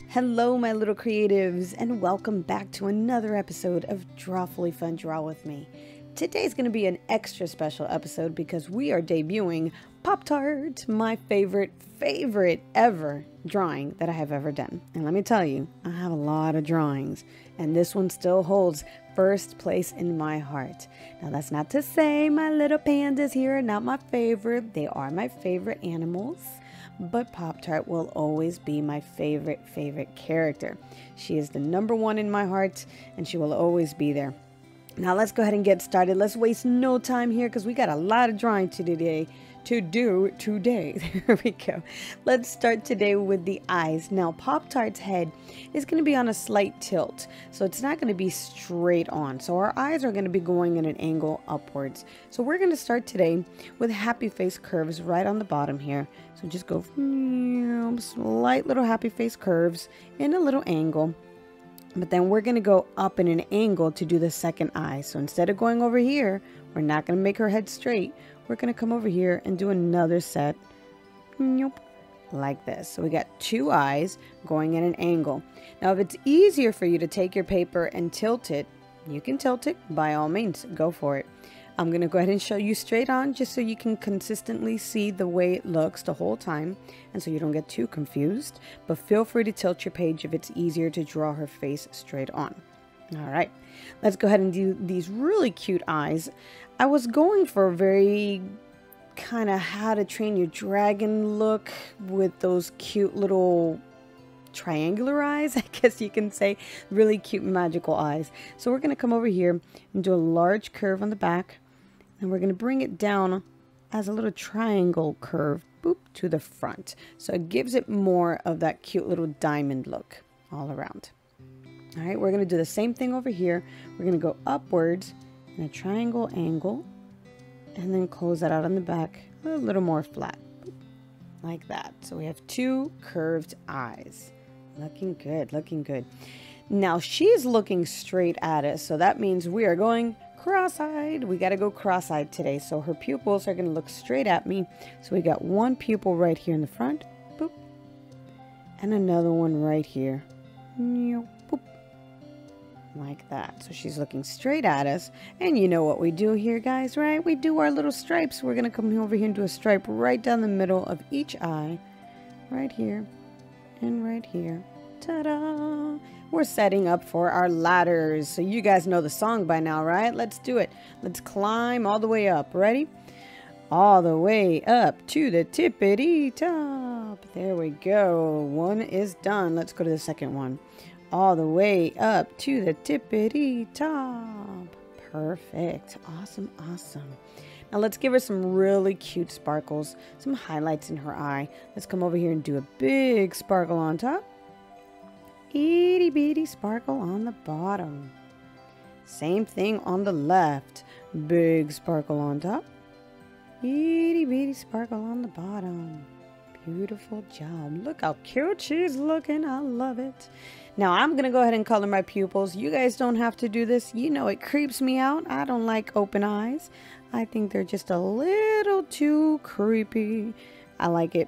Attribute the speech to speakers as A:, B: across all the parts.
A: Hello, my little creatives, and welcome back to another episode of Drawfully Fun Draw with me. Today's going to be an extra special episode because we are debuting Poptart, my favorite ever drawing that I have ever done. And let me tell you, I have a lot of drawings, and this one still holds first place in my heart. Now, that's not to say my little pandas here are not my favorite. They are my favorite animals. But Poptart will always be my favorite character. She is the number one in my heart, and she will always be there. Now let's go ahead and get started. Let's waste no time here because we got a lot of drawing to do today. There we go. Let's start today with the eyes. Now Poptart's head is going to be on a slight tilt, so it's not going to be straight on. So our eyes are going to be going in an angle upwards. So we're going to start today with happy face curves right on the bottom here. So just go slight little happy face curves in a little angle. But then we're going to go up in an angle to do the second eye. So instead of going over here, we're not going to make her head straight. We're going to come over here and do another set like this. So we got two eyes going in an angle. Now, if it's easier for you to take your paper and tilt it, you can tilt it. By all means, go for it. I'm going to go ahead and show you straight on just so you can consistently see the way it looks the whole time and so you don't get too confused. But feel free to tilt your page if it's easier to draw her face straight on. All right, let's go ahead and do these really cute eyes. I was going for a very kind of How to Train Your Dragon look with those cute little triangular eyes, I guess you can say. Really cute magical eyes. So we're going to come over here and do a large curve on the back, and we're going to bring it down as a little triangle curve, boop, to the front. So it gives it more of that cute little diamond look all around. All right, we're going to do the same thing over here. We're going to go upwards in a triangle angle and then close that out on the back a little more flat, boop, like that. So we have two curved eyes. Looking good, looking good. Now she's looking straight at us, so that means we are going cross-eyed. We got to go cross-eyed today. So her pupils are going to look straight at me. So we got one pupil right here in the front, boop, and another one right here, boop, like that. So she's looking straight at us, and you know what we do here, guys, right? We do our little stripes. We're going to come over here and do a stripe right down the middle of each eye, right here and right here. Ta-da! We're setting up for our ladders. So you guys know the song by now, right? Let's do it. Let's climb all the way up. Ready? All the way up to the tippity top. There we go. One is done. Let's go to the second one. All the way up to the tippity top. Perfect. Awesome, awesome. Now let's give her some really cute sparkles, some highlights in her eye. Let's come over here and do a big sparkle on top. Itty bitty sparkle on the bottom. Same thing on the left. Big sparkle on top. Itty bitty sparkle on the bottom. Beautiful job. Look how cute she's looking. I love it. Now I'm going to go ahead and color my pupils. You guys don't have to do this. You know it creeps me out. I don't like open eyes. I think they're just a little too creepy. I like it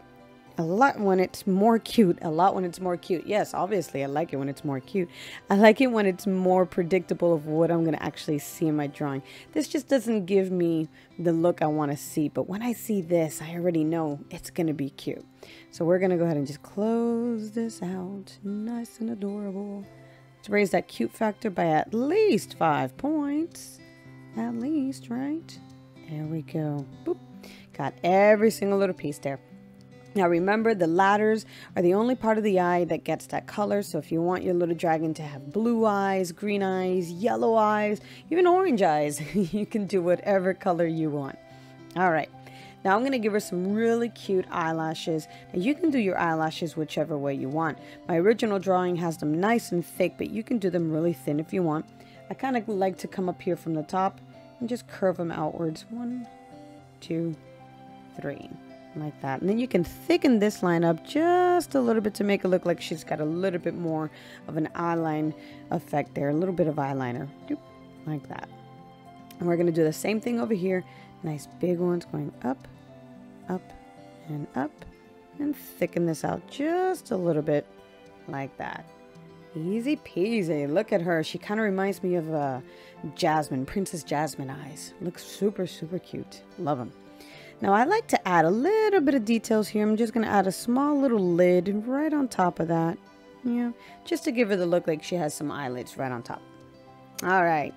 A: a lot when it's more cute. A lot when it's more cute. Yes, obviously I like it when it's more cute. I like it when it's more predictable of what I'm going to actually see in my drawing. This just doesn't give me the look I want to see. But when I see this, I already know it's going to be cute. So we're going to go ahead and just close this out. Nice and adorable. Let's raise that cute factor by at least 5 points. At least, right? There we go. Boop. Got every single little piece there. Now remember, the ladders are the only part of the eye that gets that color. So if you want your little dragon to have blue eyes, green eyes, yellow eyes, even orange eyes, you can do whatever color you want. All right. Now I'm going to give her some really cute eyelashes. And you can do your eyelashes whichever way you want. My original drawing has them nice and thick, but you can do them really thin if you want. I kind of like to come up here from the top and just curve them outwards. 1, 2, 3. Like that. And then you can thicken this line up just a little bit to make it look like she's got a little bit more of an eyeline effect there. A little bit of eyeliner. Doop, like that. And we're going to do the same thing over here. Nice big ones going up, up, and up. And thicken this out just a little bit like that. Easy peasy. Look at her. She kind of reminds me of Jasmine, Princess Jasmine eyes. Looks super, super cute. Love them. Now I like to add a little bit of details here. I'm just going to add a small little lid right on top of that. Yeah, just to give her the look like she has some eyelids right on top. All right.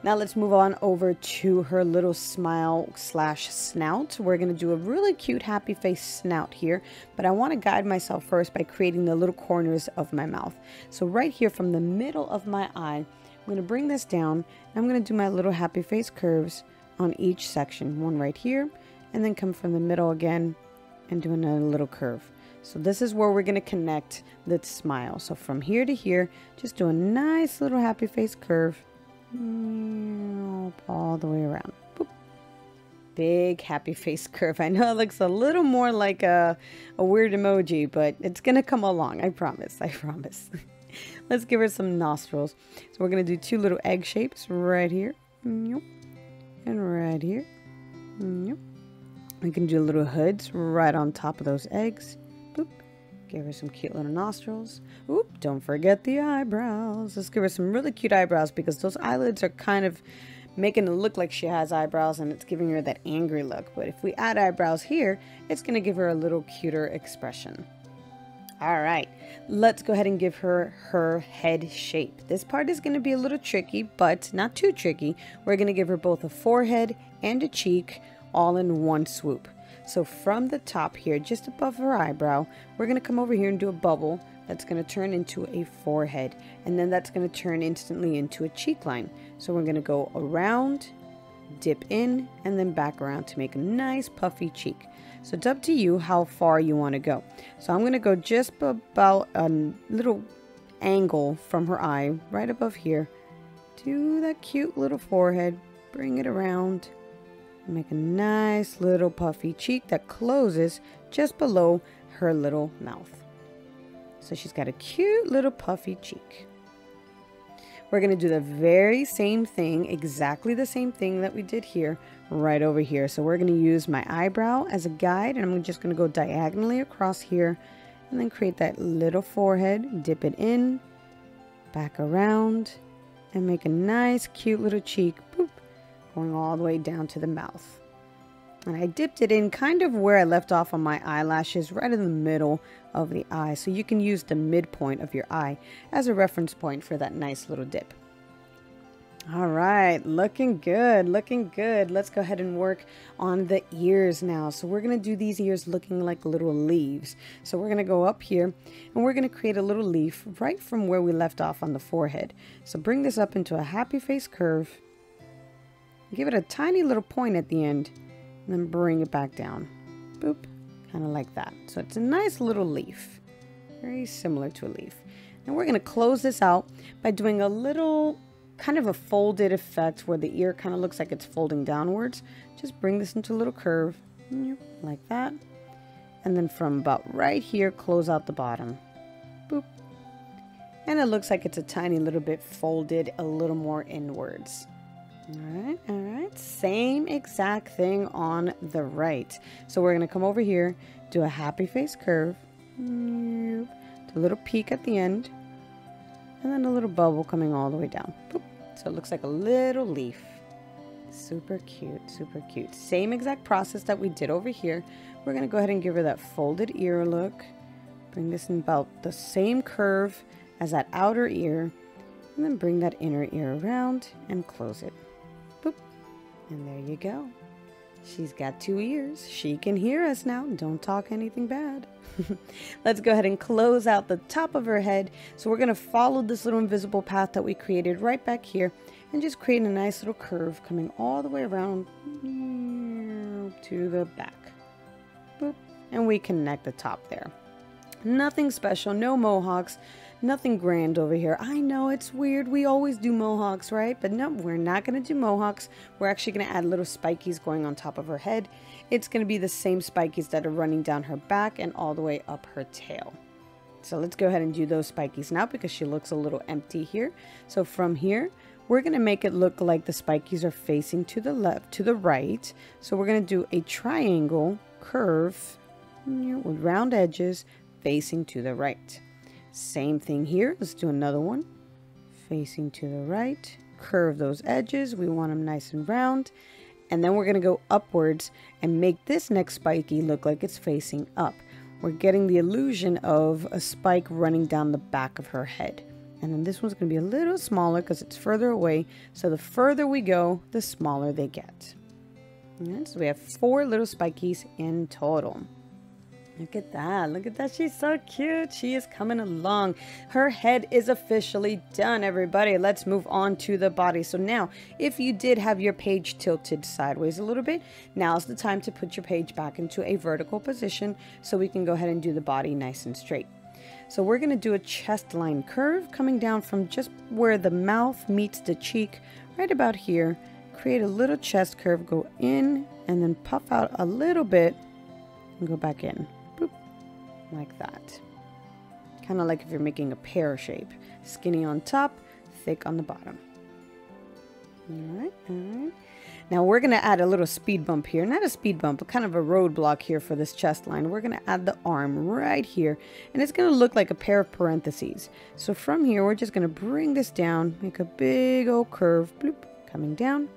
A: Now let's move on over to her little smile slash snout. We're going to do a really cute happy face snout here, but I want to guide myself first by creating the little corners of my mouth. So right here from the middle of my eye, I'm going to bring this down and I'm going to do my little happy face curves on each section. One right here, and then come from the middle again and do another little curve. So this is where we're going to connect the smile. So from here to here, just do a nice little happy face curve. All the way around. Boop. Big happy face curve. I know it looks a little more like a weird emoji, but it's gonna come along. I promise. I promise. Let's give her some nostrils. So we're gonna do two little egg shapes right here, and right here. We can do little hoods right on top of those eggs. Boop. Give her some cute little nostrils. Oop, don't forget the eyebrows. Let's give her some really cute eyebrows because those eyelids are kind of making it look like she has eyebrows and it's giving her that angry look. But if we add eyebrows here, it's going to give her a little cuter expression. All right, let's go ahead and give her her head shape. This part is going to be a little tricky, but not too tricky. We're going to give her both a forehead and a cheek all in one swoop. So from the top here, just above her eyebrow, we're going to come over here and do a bubble that's going to turn into a forehead. And then that's going to turn instantly into a cheek line. So we're going to go around, dip in, and then back around to make a nice puffy cheek. So it's up to you how far you want to go. So I'm going to go just about a little angle from her eye, right above here, to that cute little forehead, bring it around. Make a nice little puffy cheek that closes just below her little mouth. So she's got a cute little puffy cheek. We're going to do the very same thing, exactly the same thing that we did here, right over here. So we're going to use my eyebrow as a guide, and I'm just going to go diagonally across here and then create that little forehead, dip it in, back around, and make a nice cute little cheek. Boop. Going all the way down to the mouth. And I dipped it in kind of where I left off on my eyelashes, right in the middle of the eye. So you can use the midpoint of your eye as a reference point for that nice little dip. All right, looking good, looking good. Let's go ahead and work on the ears now. So we're going to do these ears looking like little leaves. So we're going to go up here and we're going to create a little leaf right from where we left off on the forehead. So bring this up into a happy face curve. Give it a tiny little point at the end, and then bring it back down. Boop, kind of like that. So it's a nice little leaf, very similar to a leaf. And we're going to close this out by doing a little kind of a folded effect where the ear kind of looks like it's folding downwards. Just bring this into a little curve, like that. And then from about right here, close out the bottom. Boop. And it looks like it's a tiny little bit folded a little more inwards. All right, same exact thing on the right. So we're going to come over here, do a happy face curve, do a little peak at the end, and then a little bubble coming all the way down. Boop. So it looks like a little leaf. Super cute, super cute. Same exact process that we did over here. We're going to go ahead and give her that folded ear look. Bring this in about the same curve as that outer ear, and then bring that inner ear around and close it. Boop. And there you go. She's got 2 ears. She can hear us now. Don't talk anything bad. Let's go ahead and close out the top of her head. So we're going to follow this little invisible path that we created right back here and just create a nice little curve coming all the way around to the back. Boop. And we connect the top there. Nothing special, no mohawks, nothing grand over here. I know it's weird. We always do mohawks, right? But no, we're not going to do mohawks. We're actually going to add little spikies going on top of her head. It's going to be the same spikies that are running down her back and all the way up her tail. So let's go ahead and do those spikies now because she looks a little empty here. So from here, we're going to make it look like the spikies are facing to the left, to the right. So we're going to do a triangle curve with round edges facing to the right. Same thing here. Let's do another one. Facing to the right. Curve those edges. We want them nice and round. And then we're going to go upwards and make this next spiky look like it's facing up. We're getting the illusion of a spike running down the back of her head. And then this one's going to be a little smaller because it's further away. So the further we go, the smaller they get. Alright, so we have 4 little spikies in total. Look at that. Look at that. She's so cute. She is coming along. Her head is officially done, everybody. Let's move on to the body. So now, if you did have your page tilted sideways a little bit, now's the time to put your page back into a vertical position so we can go ahead and do the body nice and straight. So we're going to do a chest line curve coming down from just where the mouth meets the cheek, right about here. Create a little chest curve, go in, and then puff out a little bit and go back in. Like that. Kind of like if you're making a pear shape. Skinny on top, thick on the bottom. Alright, alright. Now we're going to add a little speed bump here. Not a speed bump, but kind of a roadblock here for this chest line. We're going to add the arm right here. And it's going to look like a pair of parentheses. So from here, we're just going to bring this down. Make a big old curve. Bloop, coming down.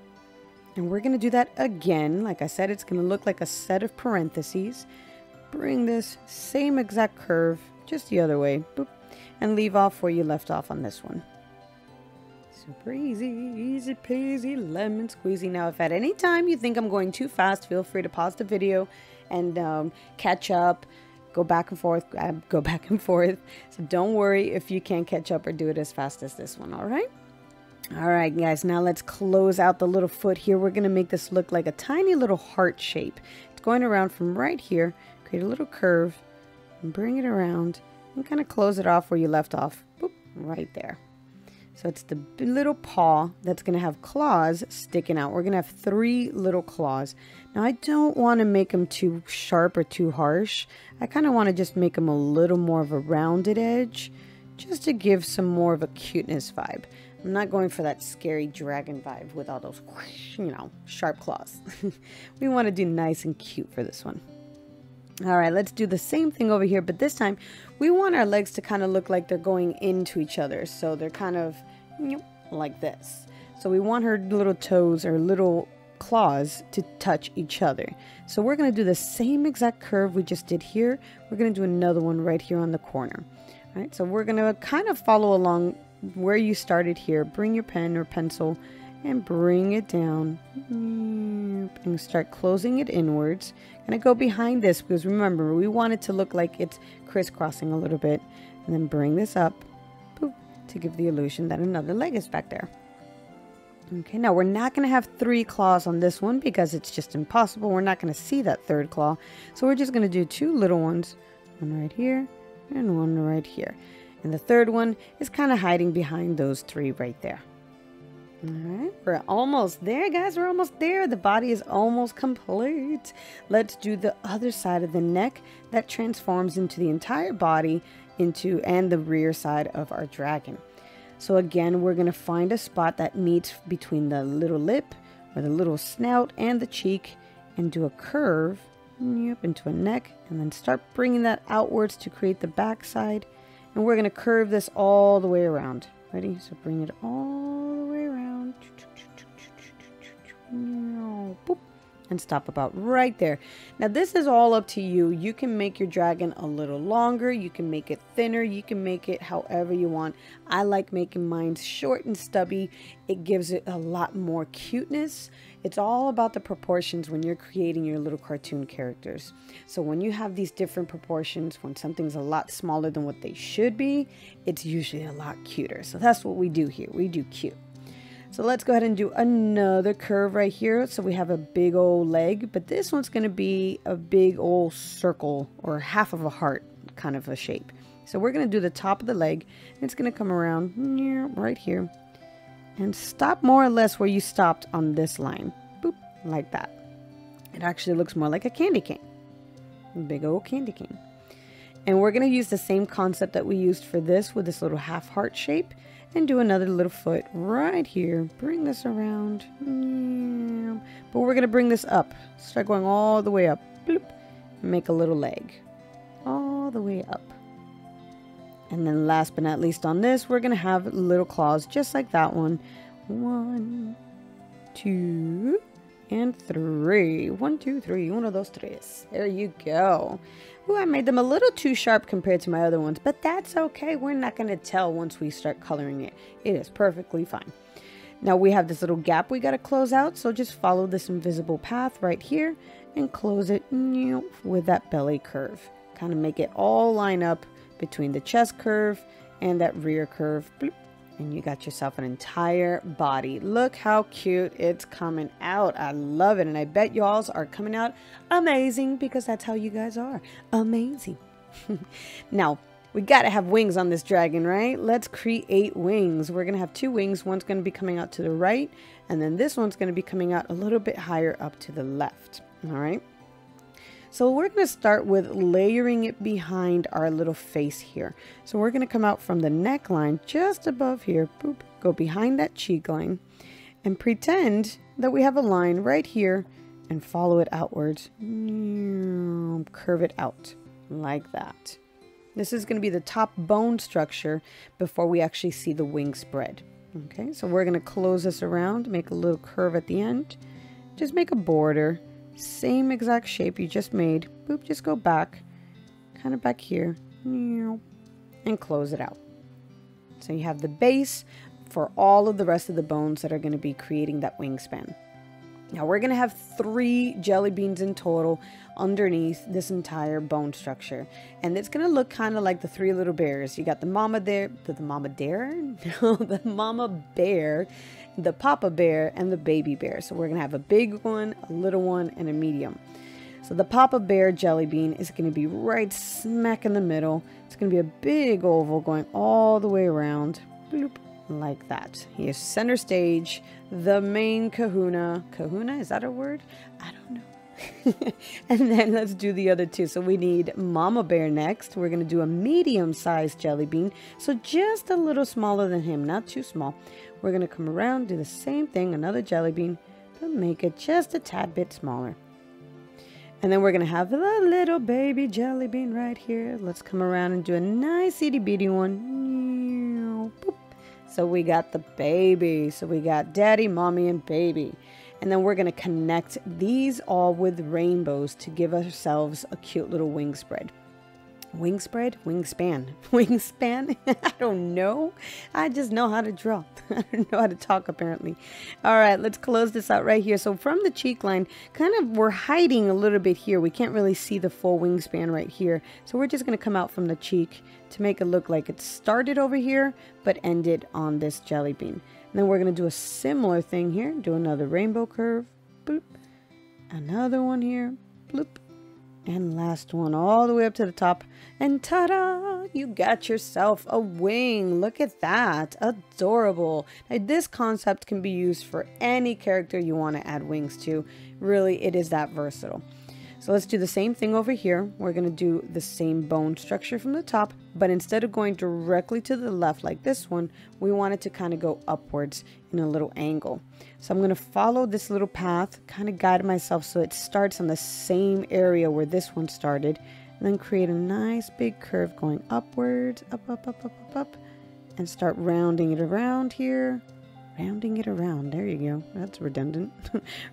A: And we're going to do that again. Like I said, it's going to look like a set of parentheses. Bring this same exact curve, just the other way, boop, and leave off where you left off on this one. Super easy, easy peasy, lemon squeezy. Now, if at any time you think I'm going too fast, feel free to pause the video and catch up, go back and forth, go back and forth. So don't worry if you can't catch up or do it as fast as this one, all right? All right, guys, now let's close out the little foot here. We're going to make this look like a tiny little heart shape. It's going around from right here. Create a little curve and bring it around and kind of close it off where you left off. Boop, right there. So it's the little paw that's going to have claws sticking out. We're going to have 3 little claws. Now I don't want to make them too sharp or too harsh. I kind of want to just make them a little more of a rounded edge just to give some more of a cuteness vibe. I'm not going for that scary dragon vibe with all those, you know, sharp claws. We want to do nice and cute for this one. All right, let's do the same thing over here, but this time we want our legs to kind of look like they're going into each other. So they're kind of like this. So we want her little toes or little claws to touch each other. So we're going to do the same exact curve we just did here. We're going to do another one right here on the corner. All right, so we're going to kind of follow along where you started here. Bring your pen or pencil and bring it down and start closing it inwards. And I go behind this because remember, we want it to look like it's crisscrossing a little bit. And then bring this up poof, to give the illusion that another leg is back there. Okay, now we're not going to have 3 claws on this one because it's just impossible. We're not going to see that 3rd claw. So we're just going to do 2 little ones. One right here and one right here. And the 3rd one is kind of hiding behind those 3 right there. All right, we're almost there, guys. We're almost there. The body is almost complete. Let's do the other side of the neck that transforms into the entire body and the rear side of our dragon. So again, we're going to find a spot that meets between the little lip or the little snout and the cheek and do a curve into a neck and then start bringing that outwards to create the back side. And we're going to curve this all the way around. Ready? So bring it all the way around. Boop. And stop about right there. Now this is all up to you. You can make your dragon a little longer. You can make it thinner. You can make it however you want. I like making mine short and stubby. It gives it a lot more cuteness. It's all about the proportions when you're creating your little cartoon characters. So when you have these different proportions, when something's a lot smaller than what they should be, it's usually a lot cuter. So that's what we do here. We do cute. So let's go ahead and do another curve right here. So we have a big old leg, but this one's going to be a big old circle or half of a heart kind of a shape. So we're going to do the top of the leg and it's going to come around right here and stop more or less where you stopped on this line. Boop, like that. It actually looks more like a candy cane. A big old candy cane. And we're going to use the same concept that we used for this with this little half heart shape and do another little foot right here. Bring this around. But we're going to bring this up. Start going all the way up. Bloop. Make a little leg. All the way up. And then last but not least on this, we're going to have little claws just like that one. 1, 2, and 3. 1, 2, 3. One of those tres. There you go. Ooh, I made them a little too sharp compared to my other ones, but that's okay. We're not going to tell once we start coloring it. It is perfectly fine. Now we have this little gap we got to close out, so just follow this invisible path right here and close it with that belly curve. Kind of make it all line up between the chest curve and that rear curve. Bloop. And you got yourself an entire body. Look how cute it's coming out. I love it. And I bet y'all's are coming out amazing because that's how you guys are. Amazing. Now, we got to have wings on this dragon, right? Let's create wings. We're going to have 2 wings. One's going to be coming out to the right. And then this one's going to be coming out a little bit higher up to the left. All right. So we're going to start with layering it behind our little face here. So we're going to come out from the neckline just above here, boop, go behind that cheek line and pretend that we have a line right here and follow it outwards. Curve it out like that. This is going to be the top bone structure before we actually see the wing spread. Okay, so we're going to close this around, make a little curve at the end, just make a border. Same exact shape you just made. Boop, just go back, kind of back here, and close it out. So you have the base for all of the rest of the bones that are going to be creating that wingspan. Now we're going to have 3 jelly beans in total underneath this entire bone structure. And it's going to look kind of like the 3 little bears. You got the mama there, the mama bear? No, the mama bear, the papa bear, and the baby bear. So we're going to have a big one, a little one, and a medium. So the papa bear jelly bean is going to be right smack in the middle. It's going to be a big oval going all the way around. Bloop. Like that. Here's center stage, the main kahuna. Kahuna, is that a word? I don't know. And then let's do the other 2. So we need mama bear next. We're going to do a medium-sized jelly bean. So just a little smaller than him, not too small. We're going to come around, do the same thing, another jelly bean, but make it just a tad bit smaller. And then we're going to have the little baby jelly bean right here. Let's come around and do a nice itty bitty one. Boop. So we got the baby. So we got daddy, mommy, and baby. And then we're going to connect these all with rainbows to give ourselves a cute little wing spread. Wing spread? Wingspan. Wingspan? I don't know. I just know how to draw. I don't know how to talk apparently. All right, let's close this out right here. So from the cheek line, kind of we're hiding a little bit here. We can't really see the full wingspan right here. So we're just going to come out from the cheek to make it look like it started over here, but ended on this jelly bean. And then we're going to do a similar thing here. Do another rainbow curve. Bloop. Another one here. Bloop. And last one all the way up to the top. And ta-da! You got yourself a wing. Look at that. Adorable. Now, this concept can be used for any character you want to add wings to. Really, it is that versatile. So let's do the same thing over here. We're going to do the same bone structure from the top, but instead of going directly to the left like this one, we want it to kind of go upwards in a little angle. So I'm going to follow this little path, kind of guide myself so it starts on the same area where this one started, and then create a nice big curve going upwards, up, up, up, up, up, up, and start rounding it around here. Rounding it around. There you go. That's redundant.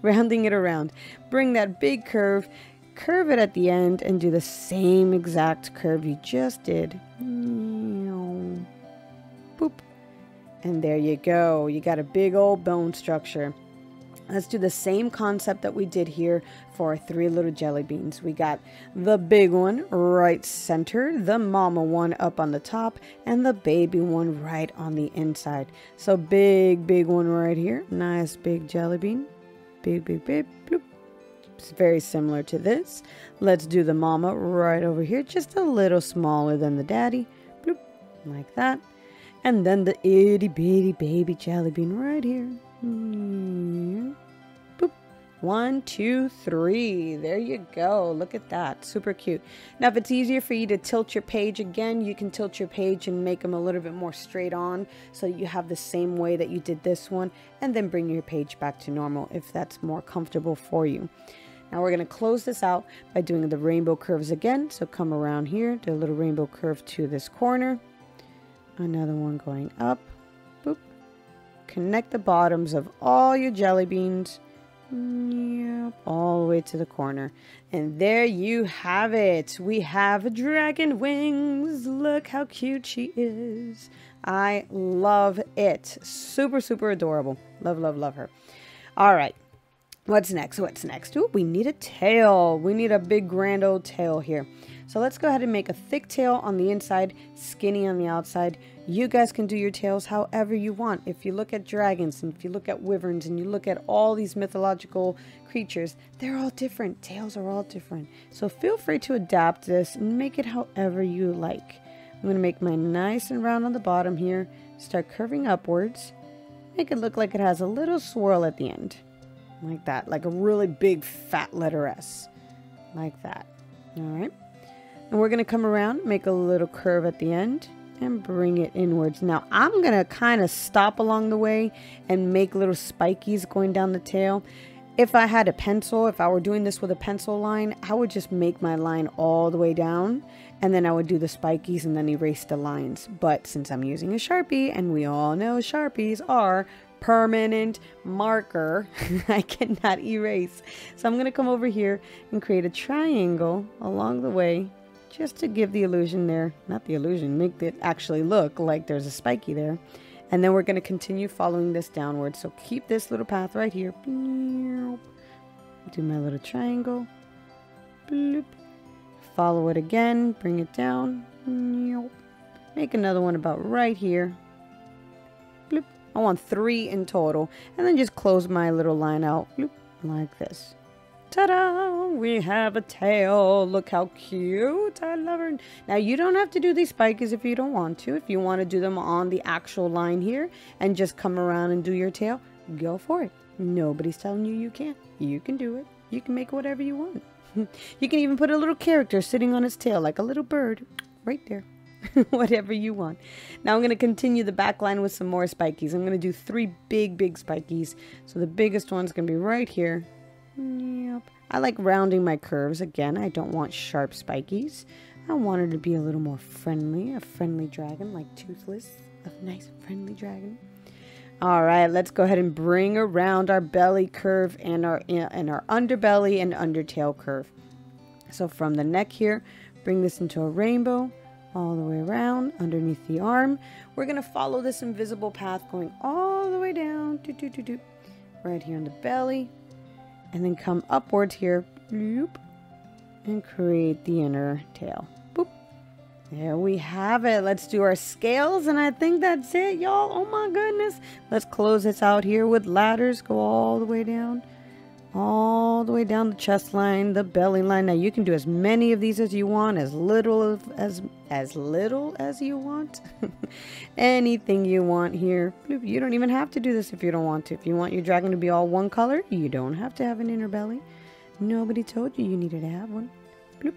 A: Rounding it around. Bring that big curve. Curve it at the end and do the same exact curve you just did. Boop. And there you go. You got a big old bone structure. Let's do the same concept that we did here for our 3 little jelly beans. We got the big one right center, the mama one up on the top, and the baby one right on the inside. So big one right here. Nice big jelly bean. Big, bloop. It's very similar to this. Let's do the mama right over here, just a little smaller than the daddy. Bloop, like that. And then the itty bitty baby jelly bean right here. Boop, 1, 2, 3. There you go. Look at that. Super cute. Now, if it's easier for you to tilt your page again, you can tilt your page and make them a little bit more straight on so you have the same way that you did this one, and then bring your page back to normal if that's more comfortable for you. Now we're going to close this out by doing the rainbow curves again. So come around here, do a little rainbow curve to this corner. Another one going up. Boop. Connect the bottoms of all your jelly beans. Yep, all the way to the corner. And there you have it. We have dragon wings. Look how cute she is. I love it. Super, super adorable. Love, love, love her. All right. What's next? What's next? Ooh, we need a tail. We need a big grand old tail here. So let's go ahead and make a thick tail on the inside, skinny on the outside. You guys can do your tails however you want. If you look at dragons and if you look at wyverns and you look at all these mythological creatures, they're all different. Tails are all different. So feel free to adapt this and make it however you like. I'm going to make mine nice and round on the bottom here. Start curving upwards. Make it look like it has a little swirl at the end. Like that. Like a really big fat letter S. Like that. Alright. And we're going to come around, make a little curve at the end, and bring it inwards. Now, I'm going to kind of stop along the way and make little spikies going down the tail. If I had a pencil, if I were doing this with a pencil line, I would just make my line all the way down, and then I would do the spikies and then erase the lines. But since I'm using a Sharpie, and we all know Sharpies are permanent marker, I cannot erase. So I'm going to come over here and create a triangle along the way, just to give the illusion there, not the illusion, make it actually look like there's a spiky there. And then we're going to continue following this downward. So keep this little path right here. Do my little triangle. Bloop. Follow it again, bring it down. Make another one about right here. Bloop. I want 3 in total. And then just close my little line out. Bloop. Like this. Ta-da! We have a tail. Look how cute. I love her. Now, you don't have to do these spikies if you don't want to. If you want to do them on the actual line here and just come around and do your tail, go for it. Nobody's telling you you can't. You can do it. You can make whatever you want. You can even put a little character sitting on its tail like a little bird right there. Whatever you want. Now I'm going to continue the back line with some more spikies. I'm going to do 3 big spikies. So the biggest one's going to be right here. Yep. I like rounding my curves. Again, I don't want sharp spikies. I want her to be a little more friendly. A friendly dragon, like Toothless. A nice friendly dragon. Alright, let's go ahead and bring around our belly curve and our underbelly and undertail curve. So from the neck here, bring this into a rainbow all the way around underneath the arm. We're going to follow this invisible path going all the way down. Right here on the belly. And then come upwards here, bloop, and create the inner tail. Boop. There we have it. Let's do our scales, and I think that's it, y'all. Oh my goodness. Let's close this out here with ladders. Go all the way down. All the way down the chest line, the belly line. Now you can do as many of these as you want, as little as you want. Anything you want here. You don't even have to do this if you don't want to. If you want your dragon to be all one color, you don't have to have an inner belly. Nobody told you you needed to have one. Bloop.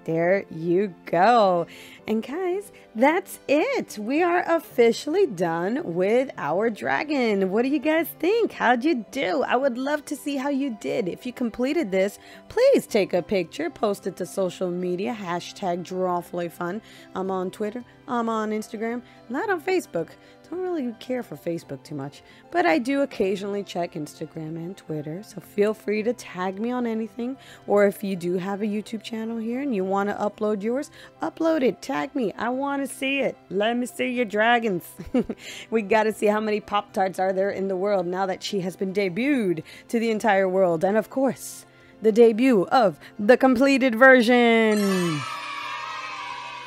A: There you go. And guys, that's it. We are officially done with our dragon. What do you guys think? How'd you do? I would love to see how you did. If you completed this, please take a picture, post it to social media, #DrawFloyFun. I'm on Twitter, I'm on Instagram, not on Facebook. Don't really care for Facebook too much, but I do occasionally check Instagram and Twitter, so feel free to tag me on anything. Or if you do have a YouTube channel here and you want to upload yours, upload it, tag me. I want to see it. Let me see your dragons. We got to see how many Pop-Tarts are there in the world now that she has been debuted to the entire world. And of course, the debut of the completed version.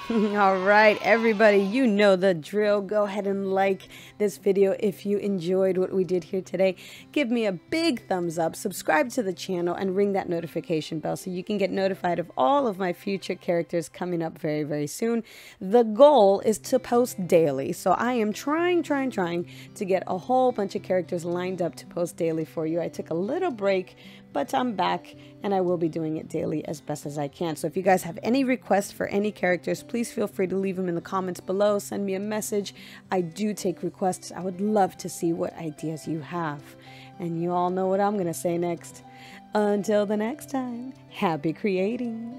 A: All right, everybody, you know the drill. Go ahead and like this video if you enjoyed what we did here today. Give me a big thumbs up, subscribe to the channel, and ring that notification bell so you can get notified of all of my future characters coming up very, very soon. The goal is to post daily, so I am trying to get a whole bunch of characters lined up to post daily for you. I took a little break, but I'm back and I will be doing it daily as best as I can. So if you guys have any requests for any characters, please feel free to leave them in the comments below. Send me a message. I do take requests. I would love to see what ideas you have. And you all know what I'm going to say next. Until the next time, happy creating.